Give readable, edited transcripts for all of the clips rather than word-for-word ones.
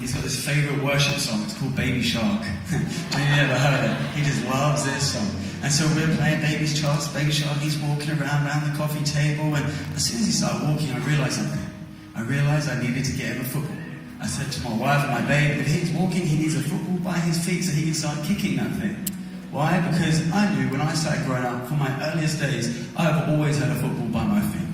He's got this favourite worship song. It's called Baby Shark. Have you ever heard it? He just loves this song. And so we're playing Baby Shark. He's walking around the coffee table, and as soon as he started walking, I realised something. I realised I needed to get him a football. I said to my wife and my babe, if he's walking, he needs a football by his feet so he can start kicking that thing. Why? Because I knew when I started growing up, from my earliest days, I've always had a football by my feet.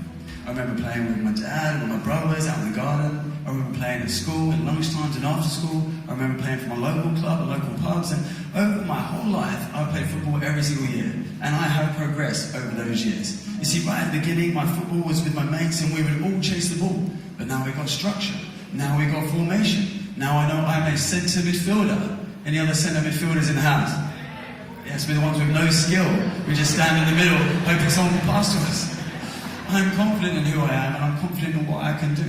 I remember playing with my dad, with my brothers, out in the garden. I remember playing at school, at lunchtimes and after school. I remember playing for my local club, at local pubs. And over my whole life, I played football every single year. And I have progressed over those years. You see, right at the beginning, my football was with my mates and we would all chase the ball. But now we've got structure. Now we've got formation. Now I know I'm a centre midfielder. Any other centre midfielders in the house? Yes, we're the ones with no skill. We just stand in the middle, hoping someone will pass to us. I'm confident in who I am and I'm confident in what I can do.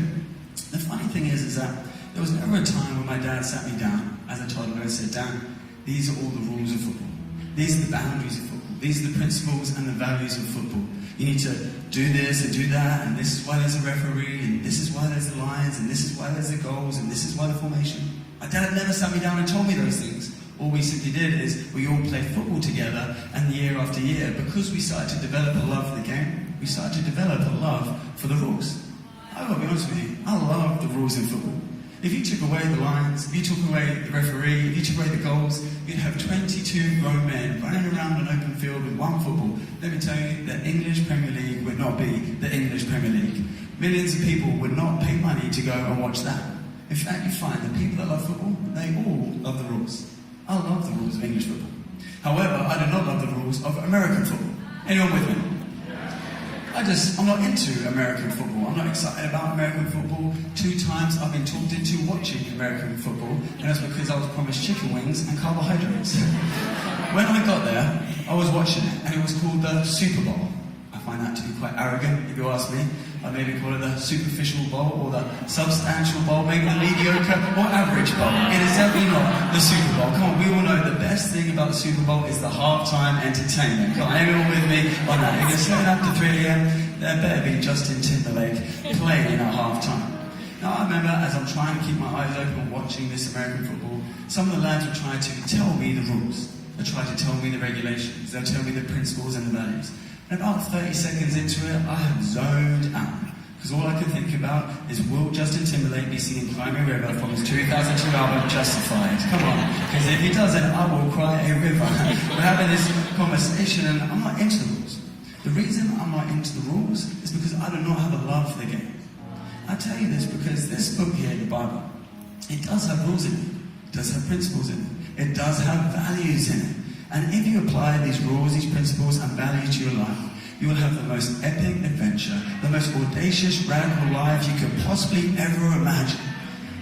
The funny thing is that there was never a time when my dad sat me down as a toddler and said, Dan, these are all the rules of football. These are the boundaries of football. These are the principles and the values of football. You need to do this and do that, and this is why there's a referee, and this is why there's the lines, and this is why there's the goals, and this is why the formation. My dad never sat me down and told me those things. All we simply did is we all played football together, and year after year, because we started to develop a love for the game, we started to develop a love for the rules. I've got to be honest with you, I love the rules in football. If you took away the lines, if you took away the referee, if you took away the goals, you'd have 22 grown men running around an open field with one football. Let me tell you, the English Premier League would not be the English Premier League. Millions of people would not pay money to go and watch that. In fact, you find the people that love football, they all love the rules. I love the rules of English football. However, I do not love the rules of American football. Anyone with me? I'm not into American football. I'm not excited about American football. 2 times I've been talked into watching American football, and that's because I was promised chicken wings and carbohydrates. When I got there, I was watching it, and it was called the Super Bowl. I find that to be quite arrogant, if you ask me. I'd maybe call it the superficial bowl, or the substantial bowl, maybe the mediocre or average bowl. It is definitely not the Super Bowl. Come on, we all know the best thing about the Super Bowl is the halftime entertainment. Come on, anyone with me on that? If you're sitting up to 3 a.m, there better be Justin Timberlake playing at halftime. Now I remember as I'm trying to keep my eyes open watching this American football, some of the lads were trying to tell me the rules. They tried to tell me the regulations. They'll tell me the principles and the values. And about 30 seconds into it, I had zoned out. Because all I could think about is, will Justin Timberlake be singing Cry Me a River from his 2002 album, Justified? Come on. Because if he doesn't, I will cry a river. We're having this conversation and I'm not into the rules. The reason I'm not into the rules is because I do not have a love for the game. I tell you this because this book here, the Bible, it does have rules in it. It does have principles in it. It does have values in it. And if you apply these rules, these principles and values to your life, you will have the most epic adventure, the most audacious, radical life you could possibly ever imagine.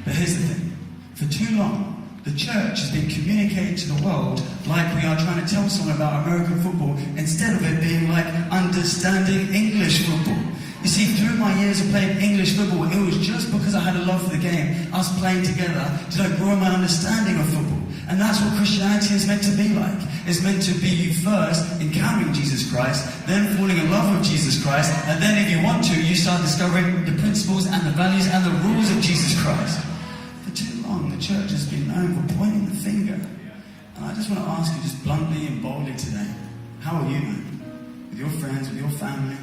But here's the thing. For too long, the church has been communicating to the world like we are trying to tell someone about American football instead of it being like understanding English football. You see, through my years of playing English football, it was just because I had a love for the game, us playing together, did I grow my understanding of football. And that's what Christianity is meant to be like. It's meant to be you first encountering Jesus Christ, then falling in love with Jesus Christ, and then if you want to, you start discovering the principles and the values and the rules of Jesus Christ. For too long, the church has been known for pointing the finger. And I just want to ask you just bluntly and boldly today, how are you known? With your friends, with your family,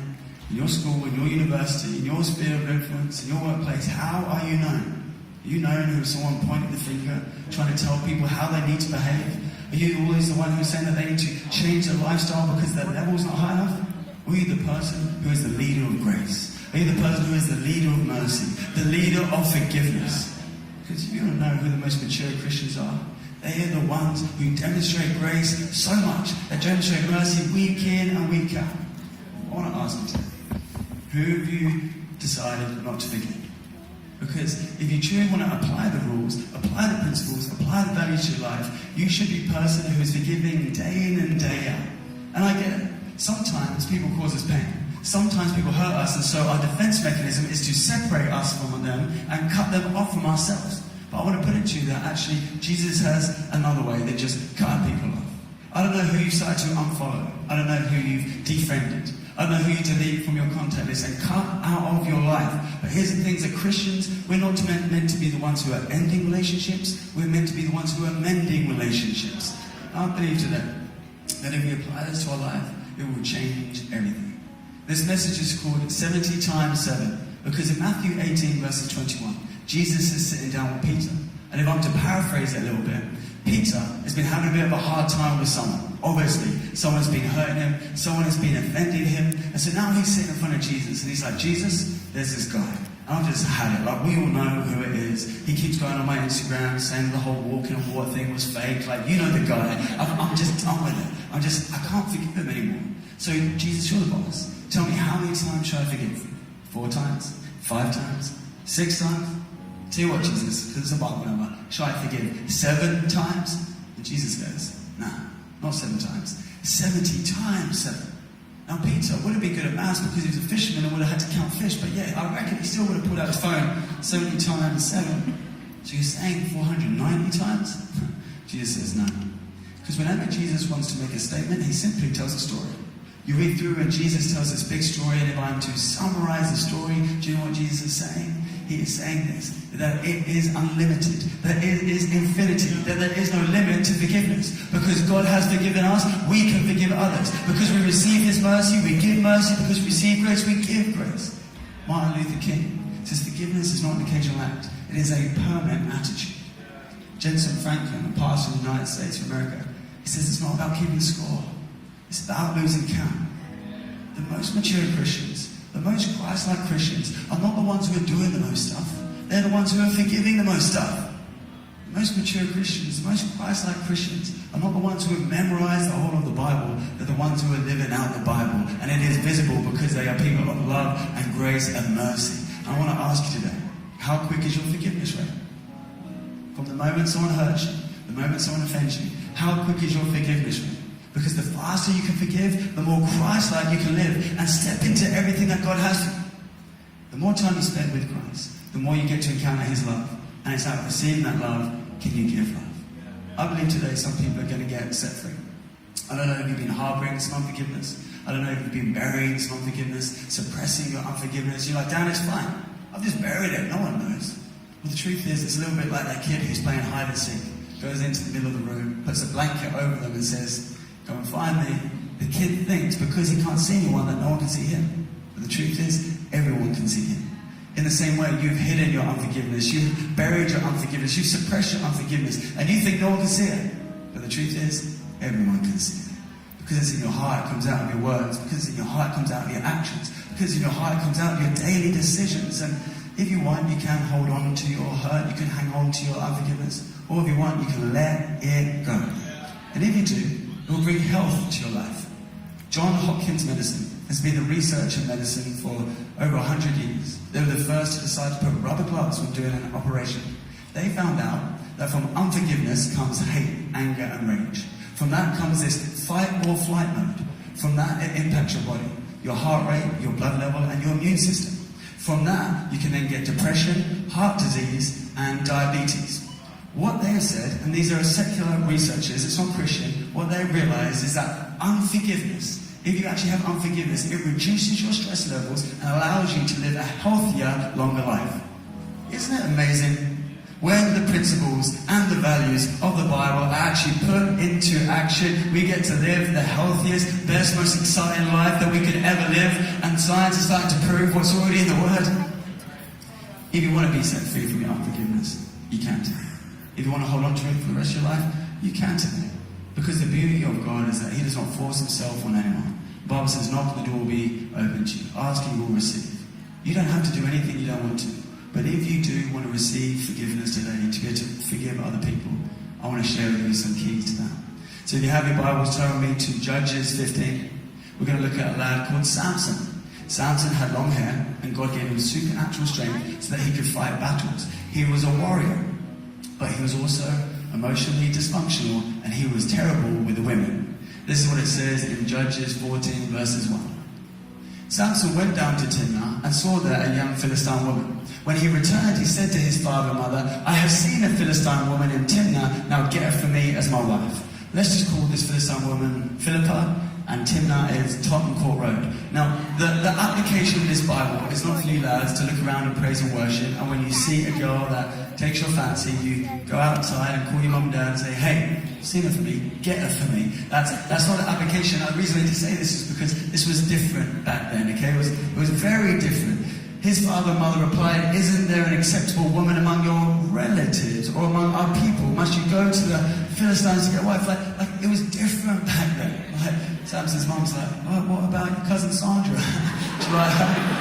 in your school, in your university, in your sphere of influence, in your workplace, how are you known? Are you known who someone pointing the finger, trying to tell people how they need to behave? Are you always the one who's saying that they need to change their lifestyle because their level's not high enough? Or are you the person who is the leader of grace? Are you the person who is the leader of mercy, the leader of forgiveness? Because if you don't know who the most mature Christians are, they are the ones who demonstrate grace so much, they demonstrate mercy week in and week out. I want to ask you today, who have you decided not to forgive? Because if you truly want to apply the rules, apply the principles, apply the values to your life, you should be a person who is forgiving day in and day out. And I get it. Sometimes people cause us pain. Sometimes people hurt us, and so our defense mechanism is to separate us from them and cut them off from ourselves. But I want to put it to you that actually Jesus has another way than just cutting people off. I don't know who you've started to unfollow. I don't know who you've defriended. I I don't know who you delete from your contact list and cut out of your life. But here's the thing, as Christians, we're not meant to be the ones who are ending relationships. We're meant to be the ones who are mending relationships. I believe today that if we apply this to our life, it will change everything. This message is called 70 times 7, because in Matthew 18 verses 21, Jesus is sitting down with Peter. And if I'm to paraphrase it a little bit, Peter has been having a bit of a hard time with someone. Obviously, someone's been hurting him, someone has been offending him. And so now he's sitting in front of Jesus and he's like, Jesus, there's this guy. And I've just had it. Like, we all know who it is. He keeps going on my Instagram saying the whole walking on water thing was fake. Like, you know the guy. I'm just done with it. I can't forgive him anymore. So, Jesus, you're the boss. Tell me, how many times should I forgive? 4 times? 5 times? 6 times? Tell you what, Jesus, because it's a Bible number, shall I forgive 7 times? And Jesus goes, nah, not 7 times. 70 times 7. Now Peter would have been good at maths because he was a fisherman and would have had to count fish, but yeah, I reckon he still would have pulled out his phone 70 times 7. So you're saying 490 times? Jesus says no. Because whenever Jesus wants to make a statement, he simply tells a story. You read through and Jesus tells this big story, and if I'm to summarize the story, do you know what Jesus is saying? He is saying this, that it is unlimited, that it is infinity, that there is no limit to forgiveness. Because God has forgiven us, we can forgive others. Because we receive His mercy, we give mercy. Because we receive grace, we give grace. Martin Luther King says forgiveness is not an occasional act, it is a permanent attitude. Jensen Franklin, a pastor in the United States of America, he says it's not about keeping score, it's about losing count. The most mature Christians, the most Christ-like Christians are not the ones who are doing the most stuff. They're the ones who are forgiving the most stuff. The most mature Christians, the most Christ-like Christians are not the ones who have memorized the whole of the Bible. They're the ones who are living out the Bible. And it is visible because they are people of love and grace and mercy. I want to ask you today, how quick is your forgiveness rate? From the moment someone hurts you, the moment someone offends you, how quick is your forgiveness rate? Because the faster you can forgive, the more Christ-like you can live and step into everything that God has for you. The more time you spend with Christ, the more you get to encounter His love. And it's out of receiving that love, can you give love? I believe today some people are going to get set free. I don't know if you've been harboring some unforgiveness. I don't know if you've been burying some unforgiveness, suppressing your unforgiveness. You're like, Dan, it's fine. I've just buried it. No one knows. Well, the truth is, it's a little bit like that kid who's playing hide and seek. Goes into the middle of the room, puts a blanket over them and says, come and find me. The kid thinks because he can't see anyone that no one can see him. But the truth is, everyone can see him. In the same way, you've hidden your unforgiveness, you've buried your unforgiveness, you've suppressed your unforgiveness, and you think no one can see it. But the truth is, everyone can see it. Because it's in your heart, it comes out of your words. Because it's in your heart, it comes out of your actions. Because in your heart, it comes out of your daily decisions. And if you want, you can hold on to your hurt, you can hang on to your unforgiveness. Or if you want, you can let it go. And if you do, it will bring health to your life. John Hopkins Medicine has been the research in medicine for over 100 years. They were the first to decide to put rubber gloves when doing an operation. They found out that from unforgiveness comes hate, anger and rage. From that comes this fight or flight mode. From that it impacts your body, your heart rate, your blood level and your immune system. From that you can then get depression, heart disease and diabetes. What they have said, and these are secular researchers, it's not Christian, what they realize is that unforgiveness, if you actually have unforgiveness, it reduces your stress levels and allows you to live a healthier, longer life. Isn't it amazing? When the principles and the values of the Bible are actually put into action, we get to live the healthiest, best, most exciting life that we could ever live, and science is starting to prove what's already in the Word. If you want to be set free from your unforgiveness, you can today. If you want to hold on to it for the rest of your life, you can today. Because the beauty of God is that He does not force Himself on anyone. The Bible says, knock, the door will be open to you. Ask, you will receive. You don't have to do anything you don't want to. But if you do want to receive forgiveness today, to be able to forgive other people, I want to share with you some keys to that. So if you have your Bibles, turn with me to Judges 15. We're going to look at a lad called Samson. Samson had long hair, and God gave him supernatural strength so that he could fight battles. He was a warrior, but he was also emotionally dysfunctional, and he was terrible with the women. This is what it says in Judges 14 verses 1. Samson went down to Timnah and saw there a young Philistine woman. When he returned, he said to his father and mother, I have seen a Philistine woman in Timnah, now get her for me as my wife. Let's just call this Philistine woman Philippa, and Timnah is Tottenham Court Road. Now, the application of this Bible is not for you lads to look around and praise and worship, and when you see a girl that takes your fancy, you go outside and call your mum and dad and say, hey, sing her for me, get her for me. That's not an application. The reason I need to say this is because this was different back then, okay? It was very different. His father and mother replied, isn't there an acceptable woman among your relatives or among our people? Must you go to the Philistines to get a wife? Like it was different back then. Like, Samson's mom's like, oh, what about your cousin Sandra?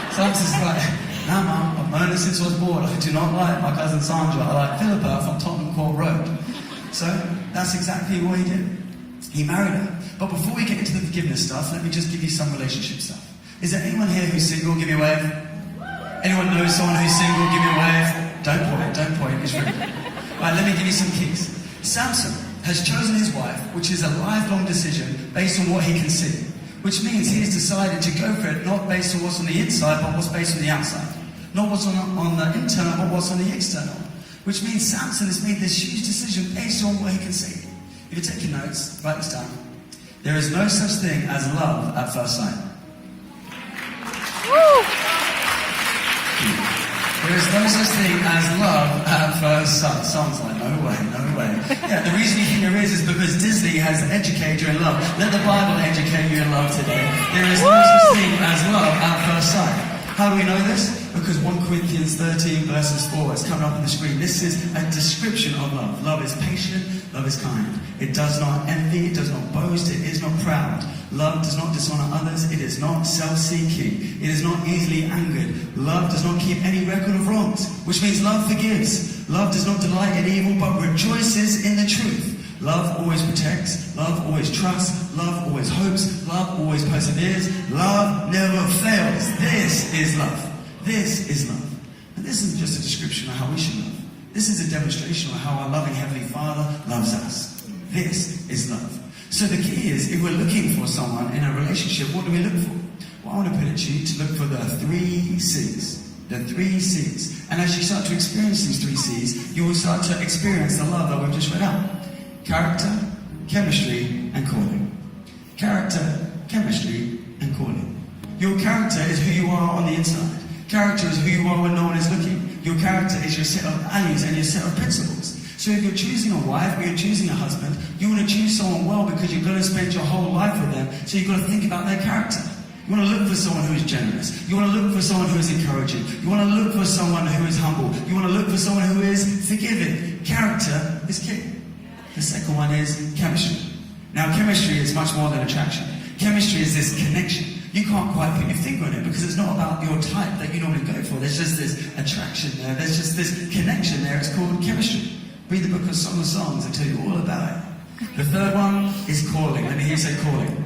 Samson's like, no, mum, I've known her since I was born. I do not like my cousin Sandra. I like Philippa from Tottenham Court Road. So that's exactly what he did. He married her. But before we get into the forgiveness stuff, let me just give you some relationship stuff. Is there anyone here who's single? Give me a wave. Anyone knows someone who's single? Give me a wave. Don't point, it's rude. Right, let me give you some keys. Samson has chosen his wife, which is a lifelong decision based on what he can see. Which means he has decided to go for it not based on what's on the inside, but what's based on the outside. Not what's on the internal, but what's on the external. Which means Samson has made this huge decision based on what he can see. If you're taking notes, write this down. There is no such thing as love at first sight. Woo! There is no such thing as love at first sight. Someone's like, no way. Yeah, the reason you think there is because Disney has educated you in love. Let the Bible educate you in love today. There is no such thing as love at first sight. How do we know this? Because 1 Corinthians 13 verses 4 is coming up on the screen. This is a description of love. Love is patient, love is kind. It does not envy, it does not boast, it is not proud. Love does not dishonor others, it is not self-seeking, it is not easily angered. Love does not keep any record of wrongs, which means love forgives. Love does not delight in evil, but rejoices in the truth. Love always protects, love always trusts, love always hopes, love always perseveres, love never fails. This is love. This is love. And this isn't just a description of how we should love. This is a demonstration of how our loving Heavenly Father loves us. This is love. So the key is, if we're looking for someone in a relationship, what do we look for? Well, I want to put it to you to look for the 3 C's. The 3 C's. And as you start to experience these 3 C's, you will start to experience the love that we've just read out. Character, chemistry, and calling. Character, chemistry, and calling. Your character is who you are on the inside. Character is who you are when no one is looking. Your character is your set of values and your set of principles. So if you're choosing a wife or you're choosing a husband, you want to choose someone well because you're going to spend your whole life with them, so you've got to think about their character. You want to look for someone who is generous. You want to look for someone who is encouraging. You want to look for someone who is humble. You want to look for someone who is forgiving. Character is key. The second one is chemistry. Now, chemistry is much more than attraction. Chemistry is this connection. You can't quite put your finger on it because it's not about your type that you normally go for. There's just this attraction there. There's just this connection there. It's called chemistry. Read the book of Song of Songs and tell you all about it. The third one is calling. Let me hear you say calling.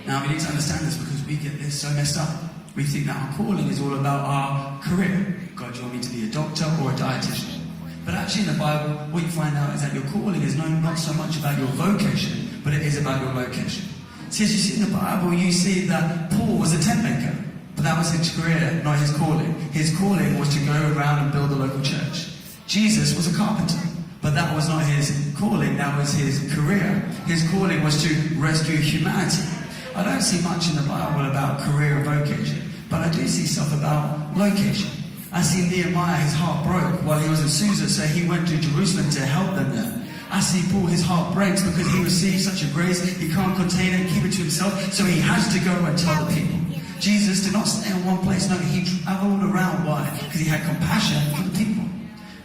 Now, we need to understand this because we get this so messed up. We think that our calling is all about our career. God, you want me to be a doctor or a dietitian? But actually in the Bible, what you find out is that your calling is not so much about your vocation, but it is about your location. See, as you see in the Bible, you see that Paul was a tent maker, but that was his career, not his calling. His calling was to go around and build a local church. Jesus was a carpenter, but that was not his calling, that was his career. His calling was to rescue humanity. I don't see much in the Bible about career and vocation, but I do see stuff about location. I see Nehemiah, his heart broke while he was in Susa, so he went to Jerusalem to help them there. I see Paul, his heart breaks because he received such a grace, he can't contain it, keep it to himself, so he has to go and tell the people. Jesus did not stay in one place, no, he traveled around. Why? Because he had compassion for the people.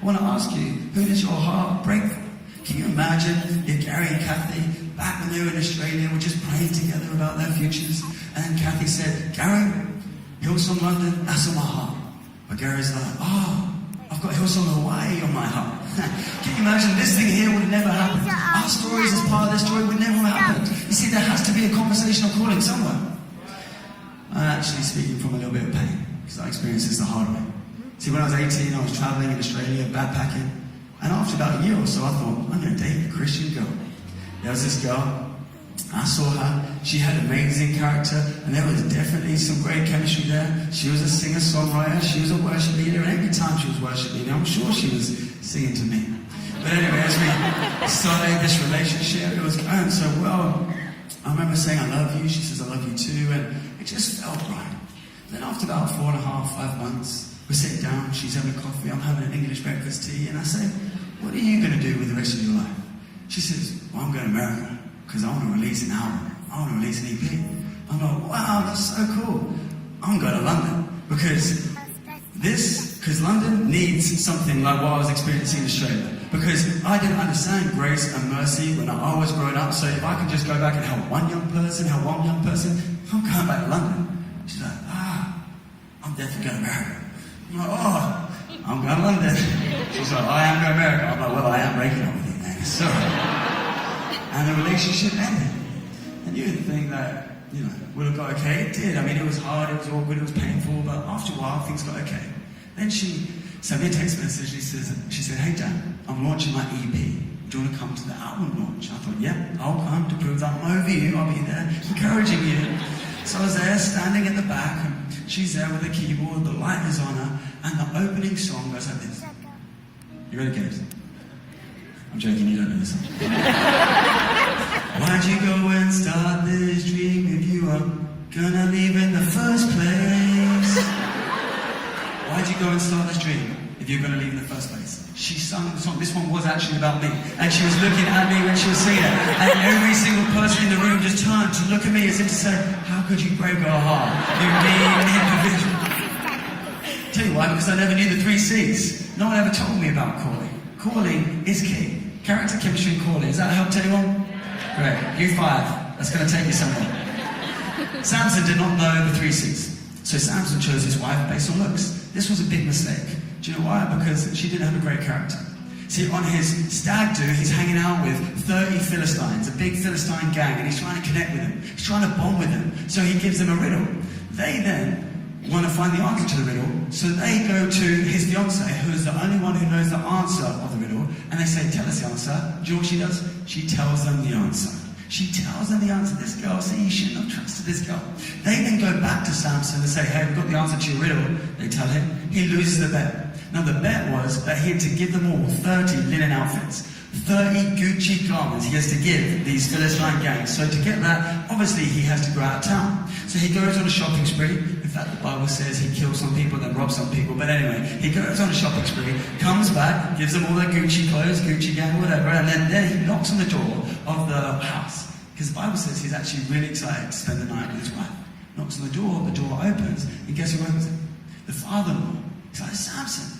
I want to ask you, who does your heart break for? Can you imagine if Gary and Kathy, back when they were in Australia, were just praying together about their futures, and then Kathy said, Gary, Hillsong London, that's on my heart. But Gary's like, I've got Hillsong Hawaii on my heart. Can you imagine this thing here would have never happened? Our stories as part of this story would never have happened. You see, there has to be a conversational calling somewhere. I'm actually speaking from a little bit of pain, because I experienced this the hard way. See, when I was 18, I was traveling in Australia, backpacking, and after about a year or so, I thought, I'm going to date a Christian girl. There was this girl, I saw her, she had amazing character, and there was definitely some great chemistry there. She was a singer-songwriter, she was a worship leader, and every time she was worship leader, I'm sure she was singing to me. But anyway, as we started this relationship, it was going so well. I remember saying, I love you. She says, I love you too. And it just felt right. Then after about 4.5, 5 months, we're sitting down, she's having a coffee, I'm having an English breakfast tea, and I say, what are you going to do with the rest of your life? She says, well, I'm going to America, because I want to release an album. I want to release an EP. I'm like, wow, that's so cool. I'm going to London, because London needs something like what I was experiencing in Australia. Because I didn't understand grace and mercy when I was growing up, so if I can just go back and help one young person, I'm going back to London. She's like, I'm definitely going to America. I'm like, I'm going to London. She's like, I am going to America. I'm like, well, I am breaking up with you then. So, and the relationship ended. And you would think that, would have got okay. It did. I mean, it was hard, it was awkward, it was painful, but after a while, things got okay. Then she sent me a text message. She said, hey, Dan, I'm launching my EP. Do you want to come to the album launch? I thought, yeah, I'll come to prove that I'm over you. I'll be there encouraging you. So I was there, standing at the back, and she's there with the keyboard, the light is on her, and the opening song goes like this. You ready, kids? I'm joking, you don't know this song. Why'd you go and start this dream if you were gonna leave in the first place? Why'd you go and start this dream if you're gonna leave in the first place? She sung the song. This one was actually about me. And she was looking at me when she was singing it. And every single person in the room just turned to look at me as if to say, how could you break our heart? You mean individual. Tell you why, because I never knew the 3 C's. No one ever told me about calling. Calling is key. Character, chemistry, and calling. Has that helped anyone? Great. You 5. That's going to take you somewhere. Samson did not know the 3 C's. So Samson chose his wife based on looks. This was a big mistake. Do you know why? Because she didn't have a great character. See, on his stag do, he's hanging out with 30 Philistines, a big Philistine gang, and he's trying to connect with them. He's trying to bond with them. So he gives them a riddle. They then want to find the answer to the riddle, so they go to his fiancée, who is the only one who knows the answer of the riddle, and they say, tell us the answer. Do you know what she does? She tells them the answer. She tells them the answer. This girl, see, you shouldn't have trusted this girl. They then go back to Samson and say, hey, we've got the answer to your riddle. They tell him. He loses the bet. Now, the bet was that he had to give them all 30 linen outfits, 30 Gucci garments he has to give these Philistine gangs. So to get that, obviously, he has to go out of town. So he goes on a shopping spree. In fact, the Bible says he kills some people, then robs some people. But anyway, he goes on a shopping spree, comes back, gives them all their Gucci clothes, Gucci gang, whatever, and then he knocks on the door of the house. Because the Bible says he's actually really excited to spend the night with his wife. Knocks on the door opens, and guess who opens it? The father-in-law. He's like, Samson.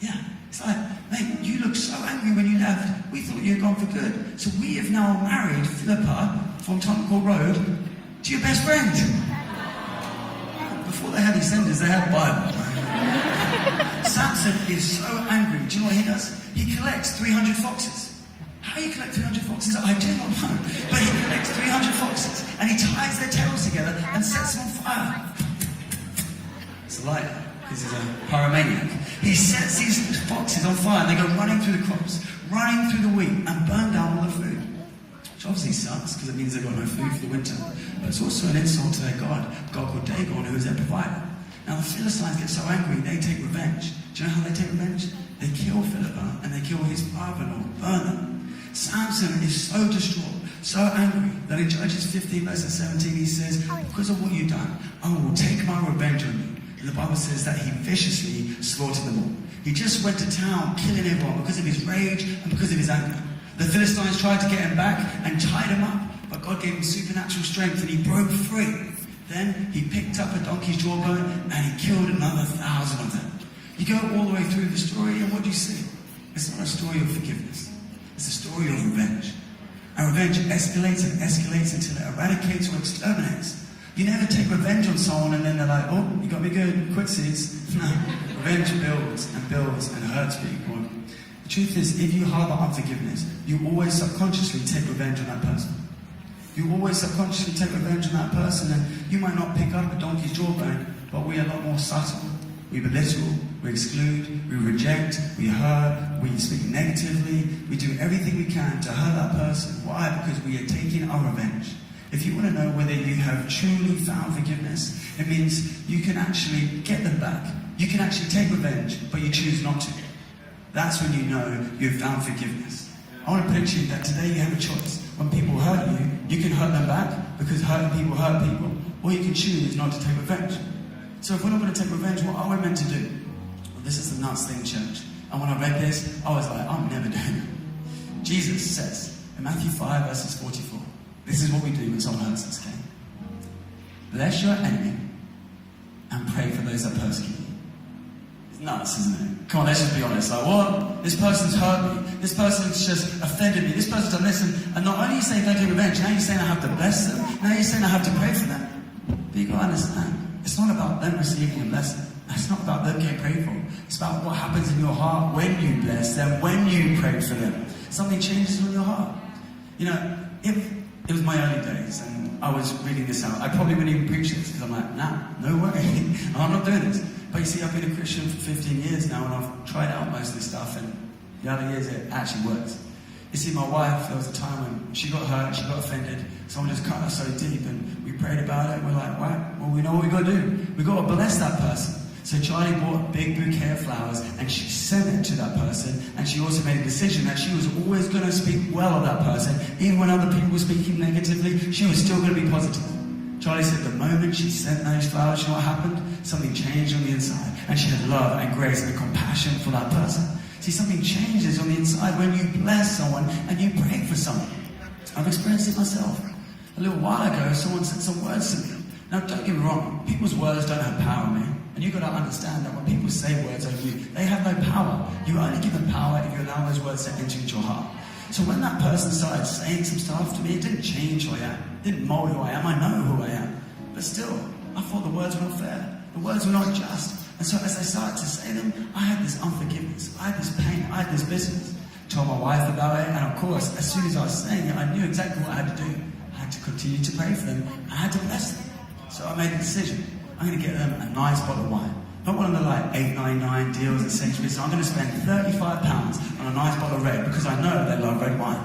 Yeah. It's like, mate, you look so angry when you left. We thought you had gone for good. So we have now married Philippa from Tottenham Court Road to your best friend. Before they had EastEnders, they had Bible. Samson is so angry. Do you know what he does? He collects 300 foxes. How do you collect 300 foxes? I do not know. But he collects 300 foxes and he ties their tails together and sets them on fire. It's a lighter. Because he's a pyromaniac. He sets these foxes on fire and they go running through the crops, running through the wheat and burn down all the food. Which obviously sucks because it means they've got no food for the winter. But it's also an insult to their God, a God called Dagon, who is their provider. Now the Philistines get so angry, they take revenge. Do you know how they take revenge? They kill Philippa and they kill his father-in-law, burn them. Samson is so distraught, so angry, that in Judges 15 verses 17 he says, because of what you've done, I will take my revenge on you. And the Bible says that he viciously slaughtered them all. He just went to town killing everyone because of his rage and because of his anger. The Philistines tried to get him back and tied him up, but God gave him supernatural strength and he broke free. Then he picked up a donkey's jawbone and he killed another 1,000 of them. You go all the way through the story and what do you see? It's not a story of forgiveness. It's a story of revenge. And revenge escalates and escalates until it eradicates or exterminates. You never take revenge on someone and then they're like, oh, you got me good, quitsies. No, revenge builds and builds and hurts people. The truth is, if you harbor unforgiveness, you always subconsciously take revenge on that person. You always subconsciously take revenge on that person, and you might not pick up a donkey's jawbone, but we are a lot more subtle. We belittle, we exclude, we reject, we hurt, we speak negatively, we do everything we can to hurt that person. Why? Because we are taking our revenge. If you want to know whether you have truly found forgiveness, it means you can actually get them back. You can actually take revenge, but you choose not to. That's when you know you've found forgiveness. I want to put it to you that today you have a choice. When people hurt you, you can hurt them back because hurting people hurt people. Or you can choose not to take revenge. So if we're not going to take revenge, what are we meant to do? Well, this is the nuts thing, church. And when I read this, I was like, I'm never doing it. Jesus says in Matthew 5, verses 44, this is what we do when someone hurts us, okay? Bless your enemy and pray for those that persecute you. It's nuts, isn't it? Come on, let's just be honest. Like, what? This person's hurt me. This person's just offended me. This person's done this. And not only are you saying don't take revenge, now you're saying I have to bless them. Now you're saying I have to pray for them. But you've got to understand, it's not about them receiving a blessing. It's not about them getting prayed for. It's about what happens in your heart when you bless them, when you pray for them. Something changes in your heart. You know, if it was my early days and I was reading this out, I probably wouldn't even preach this because I'm like, nah, no way. I'm not doing this. But you see, I've been a Christian for 15 years now and I've tried out most of this stuff and the reality is it actually works. You see, my wife, there was a time when she got hurt, she got offended, someone just cut her so deep and we prayed about it and we're like, right, well, we know what we got to do. We got to bless that person. So Charlie bought a big bouquet of flowers and she sent it to that person, and she also made a decision that she was always going to speak well of that person. Even when other people were speaking negatively, she was still going to be positive. Charlie said the moment she sent those flowers, you know what happened? Something changed on the inside, and she had love and grace and compassion for that person. See, something changes on the inside when you bless someone and you pray for someone. I've experienced it myself. A little while ago, someone said some words to me. Now, don't get me wrong, people's words don't have power on me. And you've got to understand that when people say words over you, they have no power. You only give them power if you allow those words to enter into your heart. So when that person started saying some stuff to me, it didn't change who I am. It didn't mold who I am. I know who I am. But still, I thought the words were not fair. The words were not just. And so as I started to say them, I had this unforgiveness. I had this pain. I had this bitterness. Told my wife about it. And of course, as soon as I was saying it, I knew exactly what I had to do. I had to continue to pray for them. I had to bless them. So I made a decision. I'm going to get them a nice bottle of wine. Not one of the like $8.99 deals at Sainsbury's. So I'm going to spend £35 on a nice bottle of red because I know they love red wine.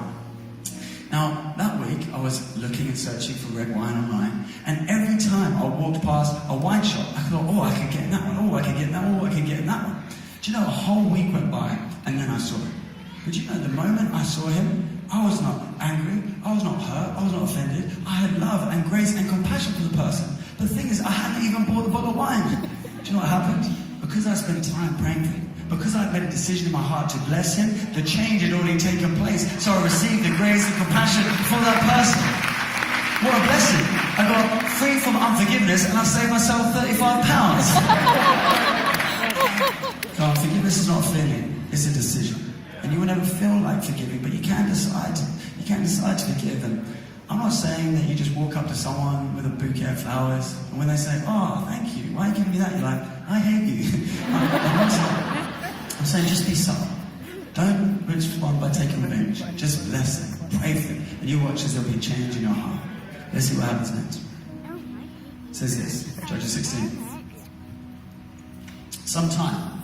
Now, that week, I was looking and searching for red wine online. And every time I walked past a wine shop, I thought, oh, I can get in that one. Oh, I can get in that one. Oh, I can get in that one. Do you know, a whole week went by and then I saw him. But you know, the moment I saw him, I was not angry. I was not hurt. I was not offended. I had love and grace and compassion for the person. But the thing is, I hadn't even bought the bottle of wine. Do you know what happened? Because I spent time praying for him, because I made a decision in my heart to bless him, the change had already taken place. So I received the grace and compassion for that person. What a blessing. I got free from unforgiveness and I saved myself £35. No, forgiveness is not a feeling, it's a decision. And you will never feel like forgiving, but you can decide to. You can decide to forgive. And I'm not saying that you just walk up to someone with a bouquet of flowers, and when they say, oh, thank you, why are you giving me that? You're like, I hate you. I'm saying just be subtle. Don't respond by taking revenge. Just bless them, pray for them, and you watch as there'll be a change in your heart. Let's see what happens next. It says this, Judges 16. Sometime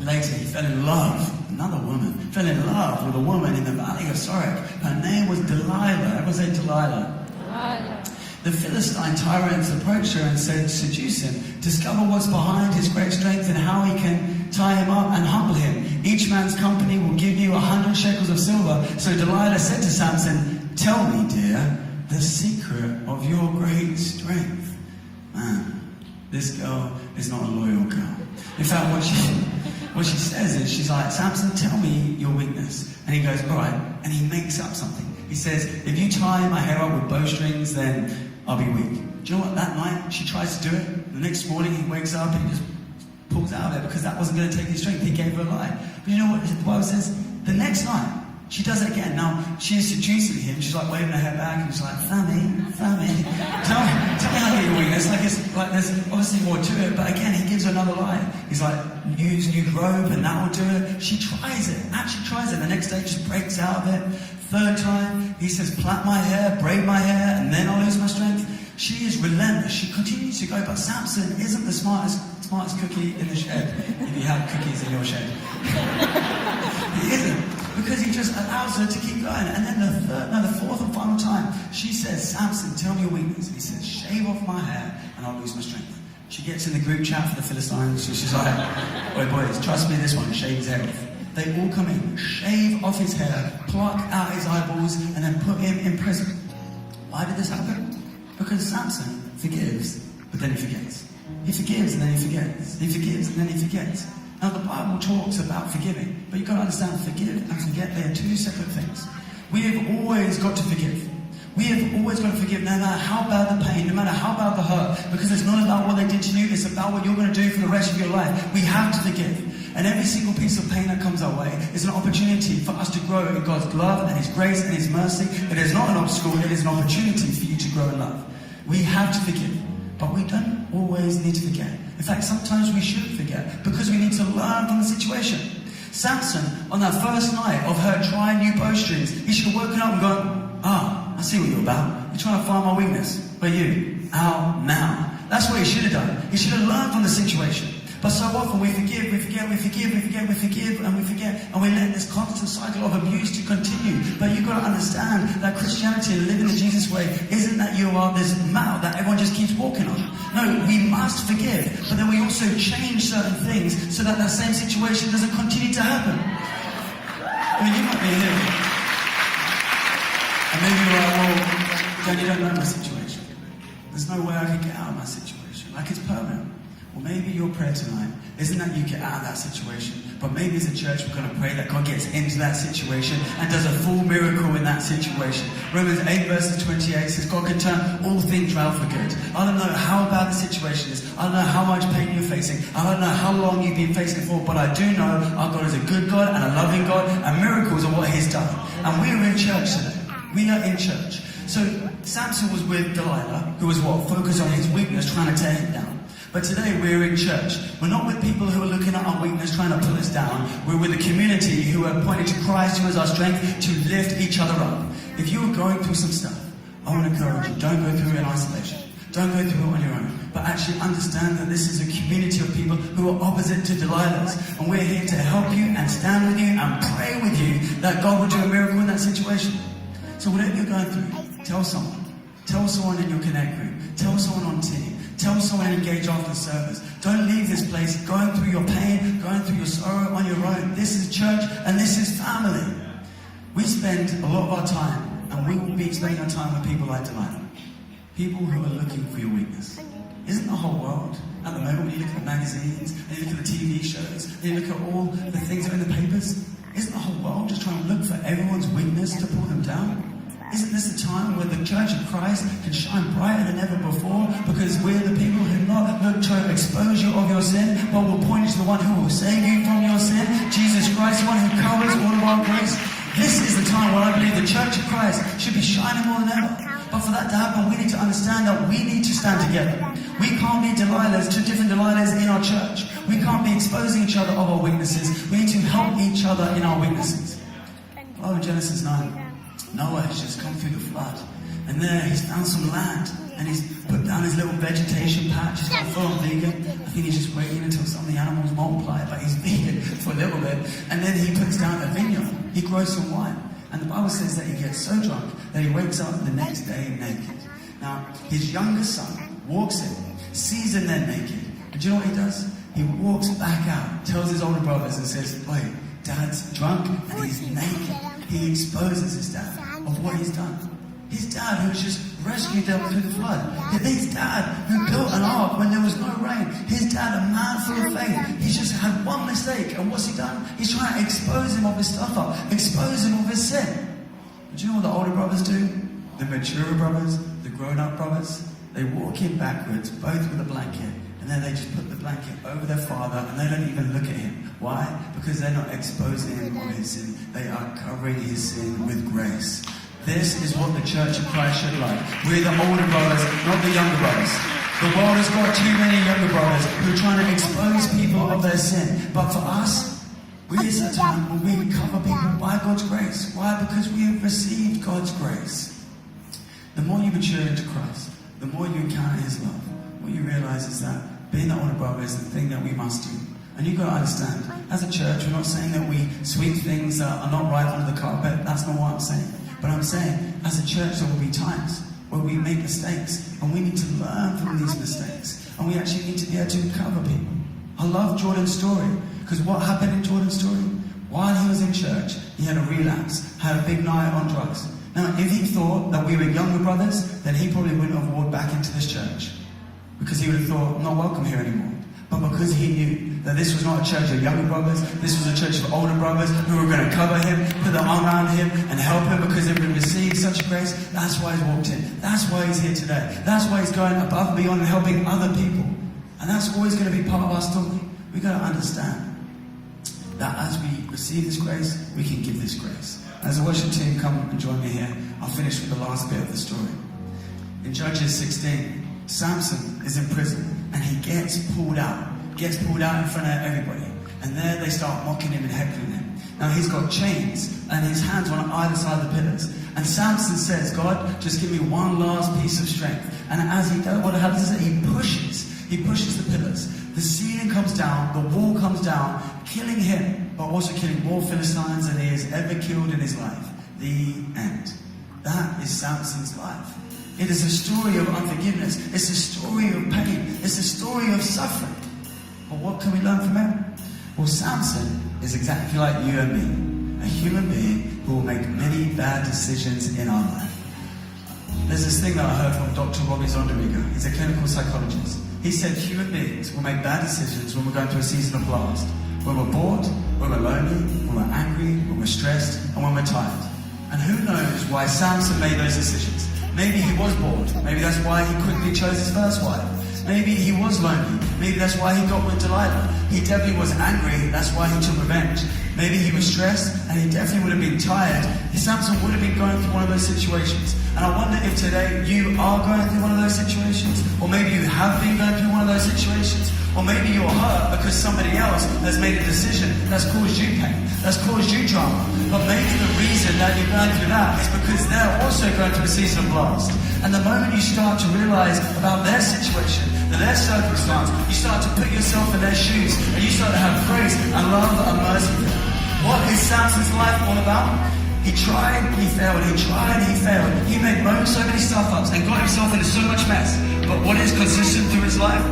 later, he fell in love. Another woman fell in love with a woman in the valley of Sorek. Her name was Delilah. Everyone say Delilah. Delilah. The Philistine tyrants approached her and said, seduce him, discover what's behind his great strength and how he can tie him up and humble him. Each man's company will give you 100 shekels of silver. So Delilah said to Samson, tell me, dear, the secret of your great strength. Man, this girl is not a loyal girl. In fact, what she says is, she's like, Samson, tell me your weakness. And he goes, all right. And he makes up something. He says, if you tie my hair up with bowstrings, then I'll be weak. Do you know what? That night, she tries to do it. The next morning, he wakes up and he just pulls out of it because that wasn't going to take his strength. He gave her a lie. But you know what the Bible says? The next night, she does it again. Now, she's seducing him. She's like waving her head back and she's like, Fammy. Tell me how to get your weakness. Like there's obviously more to it. But again, he gives her another lie. He's like, use new robe and that will do it. She tries it. Actually tries it. The next day, she breaks out of it. Third time, he says, plait my hair, braid my hair, and then I'll lose my strength. She is relentless. She continues to go, but Samson isn't the smartest cookie in the shed, if you have cookies in your shed. He isn't. Because he just allows her to keep going. And then the fourth and final time, she says, Samson, tell me your weakness. He says, shave off my hair and I'll lose my strength. She gets in the group chat for the Philistines. She's like, wait, boys, trust me, this one, shave his hair off. They all come in, shave off his hair, pluck out his eyeballs, and then put him in prison. Why did this happen? Because Samson forgives, but then he forgets. He forgives and then he forgets. He forgives and then he forgets. Now the Bible talks about forgiving, but you've got to understand, forgive and forget, they are two separate things. We have always got to forgive. We have always got to forgive, no matter how bad the pain, no matter how bad the hurt, because it's not about what they did to you, it's about what you're going to do for the rest of your life. We have to forgive. And every single piece of pain that comes our way is an opportunity for us to grow in God's love and His grace and His mercy. It is not an obstacle, it is an opportunity for you to grow in love. We have to forgive, but we don't always need to forget. In fact, sometimes we should forget, because we need to learn from the situation. Samson, on that first night of her trying new bowstrings, he should have woken up and gone, I see what you're about. You're trying to find my weakness. But you, now. That's what he should have done. He should have learned from the situation. But so often we forgive, and we forget, and we let this constant cycle of abuse to continue. But you've got to understand that Christianity and living the Jesus way isn't that you are this mouth that everyone just keeps walking on. No, we must forgive, but then we also change certain things so that that same situation doesn't continue to happen. I mean, you might be here, and maybe you're like, well, John, you don't know my situation. There's no way I can get out of my situation. Like, it's permanent. Well, maybe your prayer tonight isn't that you get out of that situation, but maybe as a church we're going to pray that God gets into that situation and does a full miracle in that situation. Romans 8 verses 28 says God can turn all things around for good. I don't know how bad the situation is. I don't know how much pain you're facing. I don't know how long you've been facing it for, but I do know our God is a good God and a loving God, and miracles are what He's done. And we're in church today. We are in church. So Samson was with Delilah, who was what? Focused on his weakness, trying to tear him down. But today we're in church. We're not with people who are looking at our weakness, trying to pull us down. We're with a community who are pointing to Christ, who is our strength, to lift each other up. If you are going through some stuff, I want to encourage you, don't go through it in isolation. Don't go through it on your own. But actually understand that this is a community of people who are opposite to Delilah's. And we're here to help you and stand with you and pray with you that God will do a miracle in that situation. So whatever you're going through, tell someone. Tell someone in your connect group. Tell someone on team. Tell someone to engage after the service. Don't leave this place going through your pain, going through your sorrow on your own. This is church and this is family. We spend a lot of our time, and we will be spending our time with people like Delilah. People who are looking for your weakness. Isn't the whole world, at the moment, when you look at the magazines, and you look at the TV shows, and you look at all the things that are in the papers, isn't the whole world just trying to look for everyone's weakness to pull them down? Isn't this a time where the Church of Christ can shine brighter than ever before? Because we're the people who not look to expose you of your sin, but will point you to the one who will save you from your sin, Jesus Christ, the one who covers all of our grace. This is the time where I believe the Church of Christ should be shining more than ever. But for that to happen, we need to understand that we need to stand together. We can't be Delilahs, two different Delilahs in our church. We can't be exposing each other of our weaknesses. We need to help each other in our weaknesses. Oh, in Genesis 9. Noah has just come through the flood, and there he's found some land, and he's put down his little vegetation patch. He's gone full on vegan. I think he's just waiting until some of the animals multiply, but he's vegan for a little bit. And then he puts down a vineyard. He grows some wine, and the Bible says that he gets so drunk that he wakes up the next day naked. Now his youngest son walks in, sees him there naked, and do you know what he does? He walks back out, tells his older brothers, and says, "Wait, Dad's drunk and he's naked." He exposes his dad of what he's done. His dad who's just rescued them through the flood. His dad who built an ark when there was no rain. His dad, a man full of faith. He's just had one mistake, and what's he done? He's trying to expose him of his stuff up, expose him of his sin. But do you know what the older brothers do? The mature brothers, the grown-up brothers, they walk in backwards, both with a blanket. And then they just put the blanket over their father, and they don't even look at him. Why? Because they're not exposing him of his sin. They are covering his sin with grace. This is what the Church of Christ should like. We're the older brothers, not the younger brothers. The world has got too many younger brothers who are trying to expose people of their sin. But for us, it's a time when we cover people by God's grace. Why? Because we have received God's grace. The more you mature into Christ, the more you encounter His love, what you realize is that being the older brother is the thing that we must do. And you've got to understand, as a church, we're not saying that we sweep things that are not right under the carpet. That's not what I'm saying. But I'm saying, as a church, there will be times where we make mistakes, and we need to learn from these mistakes. And we actually need to be able to cover people. I love Jordan's story, because what happened in Jordan's story? While he was in church, he had a relapse, had a big night on drugs. Now, if he thought that we were younger brothers, then he probably wouldn't have walked back into this church. Because he would have thought, I'm not welcome here anymore. But because he knew that this was not a church of younger brothers, this was a church of older brothers who were going to cover him, put their arm around him, and help him because they would receive such grace, that's why he's walked in. That's why he's here today. That's why he's going above and beyond and helping other people. And that's always going to be part of our story. We've got to understand that as we receive this grace, we can give this grace. As the worship team come and join me here, I'll finish with the last bit of the story. In Judges 16, Samson is in prison and he gets pulled out in front of everybody. And there they start mocking him and heckling him. Now he's got chains and his hands on either side of the pillars. And Samson says, God, just give me one last piece of strength. And as he does, what happens is that he pushes the pillars. The ceiling comes down, the wall comes down, killing him, but also killing more Philistines than he has ever killed in his life. The end. That is Samson's life. It is a story of unforgiveness. It's a story of pain. It's a story of suffering. But what can we learn from him? Well, Samson is exactly like you and me. A human being who will make many bad decisions in our life. There's this thing that I heard from Dr. Robbie Zonderiga. He's a clinical psychologist. He said human beings will make bad decisions when we're going through a season of blast. When we're bored, when we're lonely, when we're angry, when we're stressed, and when we're tired. And who knows why Samson made those decisions? Maybe he was bored. Maybe that's why he quickly chose his first wife. Maybe he was lonely. Maybe that's why he got with Delilah. He definitely was angry. That's why he took revenge. Maybe he was stressed and he definitely would have been tired. Samson would have been going through one of those situations. And I wonder if today you are going through one of those situations. Or maybe you have been going through one of those situations. Or maybe you're hurt because somebody else has made a decision that's caused you pain, that's caused you drama. But maybe the reason that you're going through that is because they're also going through a season of blast. And the moment you start to realize about their situation, their circumstance, you start to put yourself in their shoes and you start to have grace and love and mercy for them. What is Samson's life all about? He tried, he failed, he tried, he failed. He made so many stuff-ups and got himself into so much mess. But what is consistent through his life?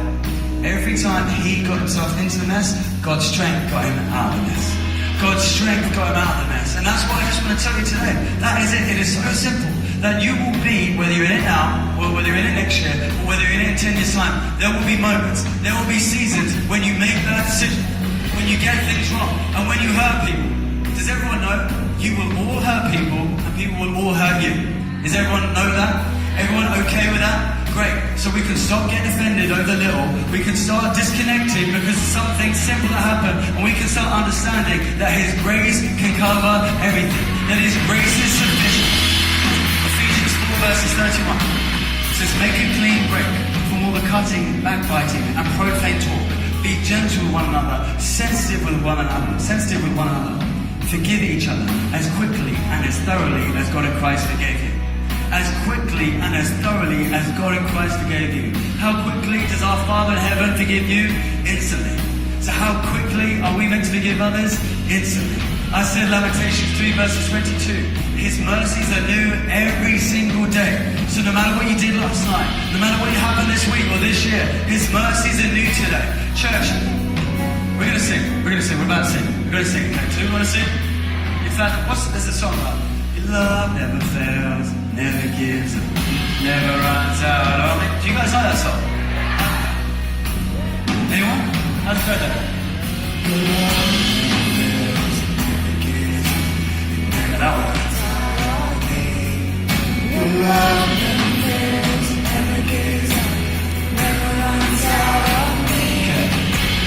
Every time he got himself into the mess, God's strength got him out of the mess. God's strength got him out of the mess. And that's what I just want to tell you today. That is it. It is so simple. That you will be, whether you're in it now, or whether you're in it next year, or whether you're in it in 10 years' time, there will be moments, there will be seasons when you make that decision, when you get things wrong, and when you hurt people. Does everyone know? You will all hurt people, and people will all hurt you. Does everyone know that? Everyone okay with that? Great. So we can stop getting offended over little. We can start disconnecting because something simple that happened, and we can start understanding that His grace can cover everything. That His grace is sufficient. Ephesians 4 verses 31 says, make a clean break from all the cutting, backbiting, and profane talk. Be gentle with one another, sensitive with one another. Forgive each other as quickly and as thoroughly as God in Christ forgave you. As quickly and as thoroughly as God in Christ forgave you. How quickly does our Father in heaven forgive you? Instantly. So how quickly are we meant to forgive others? Instantly. I said Lamentations 3 verses 22. His mercies are new every single day. So no matter what you did last night, no matter what happened this week or this year, His mercies are new today. Church, we're going to sing. We're about to sing. We're going to sing. Okay, do you want to sing? In fact, there's a song about your love never fails, never gives up, never runs out on me. Do you guys like that song? Anyone? How's it go then? Your love never fails, never gives up, never runs out on me. Your love never fails, never gives up, never runs out on me. Okay.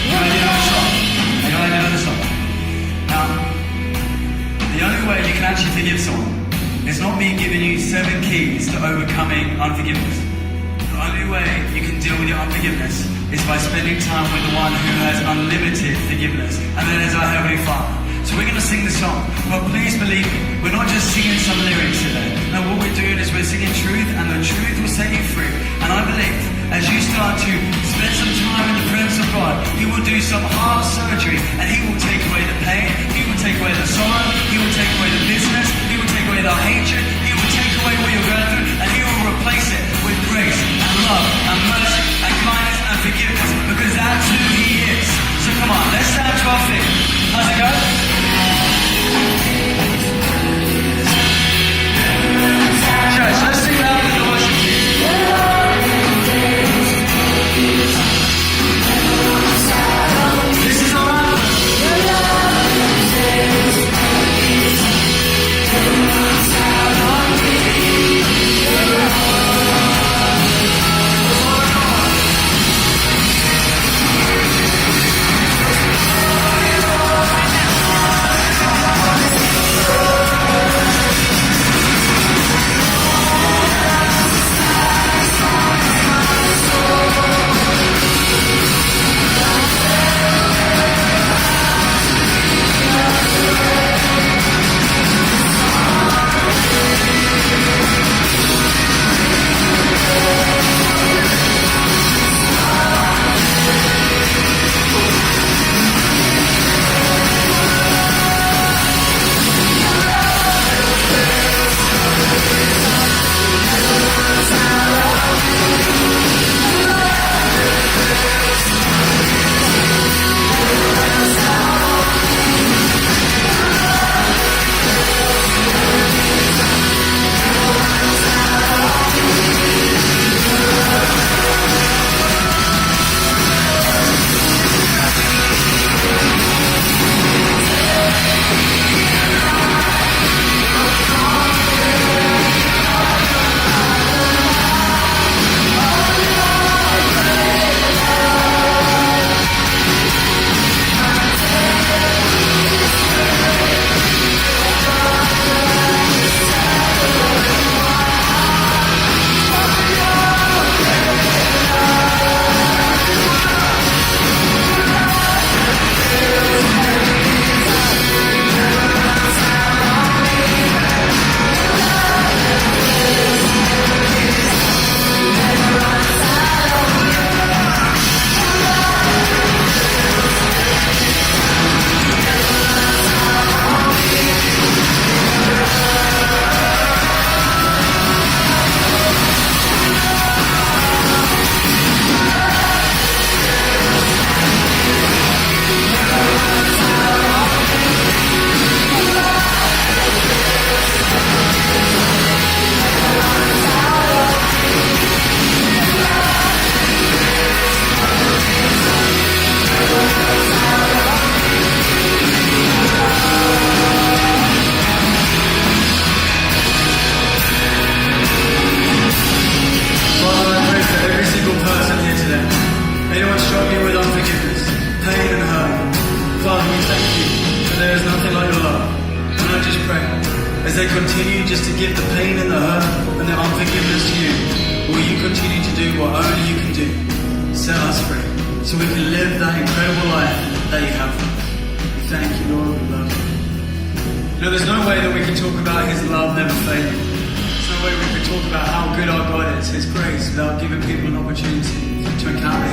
You already know the song. You already know the song. Now, the only way you can actually forgive someone is not me giving you 7 keys to overcoming unforgiveness. The only way you can deal with your unforgiveness is by spending time with the one who has unlimited forgiveness, and that is our Heavenly Father. So we're going to sing the song, but please believe me, we're not just singing some lyrics today. No, what we're doing is we're singing truth, and the truth will set you free. And I believe as you start to spend some time in the presence of God, He will do some heart surgery, and He will take away the pain, He will take away the sorrow, He will take away the business, He will take away the hatred, He will take away what you're going through, and He will replace it with grace and love and mercy and kindness and forgiveness, because that's who He is. So come on, let's stand to our feet. How's it go? they continue just to give the pain and the hurt and the unforgiveness to you? Or will you continue to do what only you can do? Set us free so we can live that incredible life that you have. We thank you, Lord. We love you. You know, there's no way that we can talk about His love never failing. There's no way we can talk about how good our God is, His grace, without giving people an opportunity to encounter